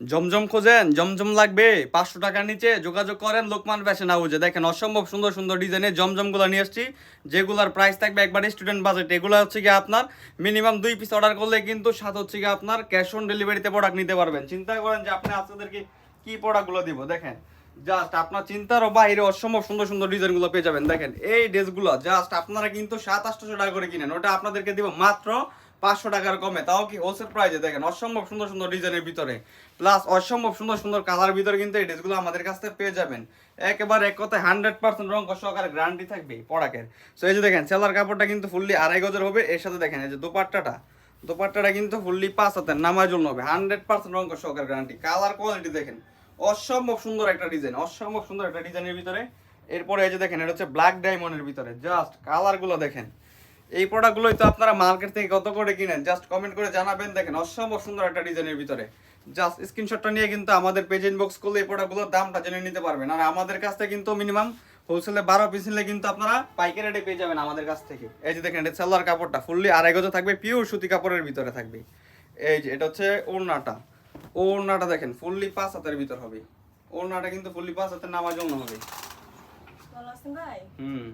জমজম খোঁজেন, জমজম লাগবে 500 টাকার নিচে যোগাযোগ করেন লোকমান ফ্যাশন হাউসে। দেখেন অসম্ভব সুন্দর সুন্দর ডিজাইনের জমজমগুলো নিয়ে আসছি, যেগুলোর প্রাইস থাকবে একবার স্টুডেন্ট বাজেট। এগুলো হচ্ছে কি আপনার মিনিমাম 2 পিস অর্ডার করলে কিন্তু সাথে হচ্ছে কি আপনার ক্যাশ অন ডেলিভারিতে প্রোডাক্ট নিতে পারবেন। চিন্তা করেন যে আপনি আপনাদেরকে কি প্রোডাক্টগুলো দিব, দেখেন জাস্ট আপনার চিন্তারও বাইরে অসম্ভব সুন্দর সুন্দর ডিজাইনগুলো পেয়ে যাবেন। দেখেন এই ড্রেসগুলো জাস্ট আপনারা কিন্তু 700-800 টাকা করে কিনেন, ওটা আপনাদেরকে দিব মাত্র 500 টাকার কমে, তাও কি হোলসেল প্রাইসে। দেখেন অসম্ভব সুন্দর সুন্দর ডিজাইনের ভিতরে প্লাস অসম্ভব সুন্দর সুন্দর কালার ভিতরে কিন্তু এই ড্রেসগুলো আমাদের কাছ থেকে পেয়ে যাবেন। একেবারে এক কথায় 100% রং সহকারে গ্যারান্টি থাকবে প্রোডাক্টের। সো এই যে দেখেন সেলার কাপড়টা কিন্তু ফুললি 2.5 গজের হবে। এর সাথে দেখেন এই যে দোপাট্টাটা কিন্তু ফুললি 5 হাতের নামার জন্য হবে, 100% রং সহকারে গ্যারান্টি। কালার কোয়ালিটি দেখেন অসম্ভব সুন্দর একটা ডিজাইন, অসম্ভব সুন্দর একটা ডিজাইনের ভিতরে। এরপরে এই যে দেখেন এটা হচ্ছে ব্ল্যাক ডায়মন্ডের ভিতরে, জাস্ট কালারগুলো দেখেন। এই প্রোডাক্টগুলোই তো আপনারা মার্কেট থেকে কত করে কিনেন জাস্ট কমেন্ট করে জানাবেন। দেখেন অসম্ভব সুন্দর একটা ডিজাইনের ভিতরে, জাস্ট স্ক্রিনশটটা নিয়ে কিন্তু আমাদের পেজ ইনবক্স করলে এই প্রোডাক্টগুলোর দামটা জেনে নিতে পারবেন। আর আমাদের কাছ থেকে কিন্তু মিনিমাম হোলসেলে 12 পিস নিলে কিন্তু আপনারা পাইকারি রেটে পেয়ে যাবেন আমাদের কাছ থেকে। এই যে দেখেন এটা সালোয়ার কাপড়টা ফুললি 2.5 গজ থাকবে, পিওর সুতি কাপড়ের ভিতরে থাকবে। এই যে এটা হচ্ছে ওড়নাটা দেখেন ফুললি 5 হাতের ভিতর হবে। ওড়নাটা কিন্তু ফুললি 5 হাতের নামার জন্য হবে। ভালো আছেন ভাই? হুম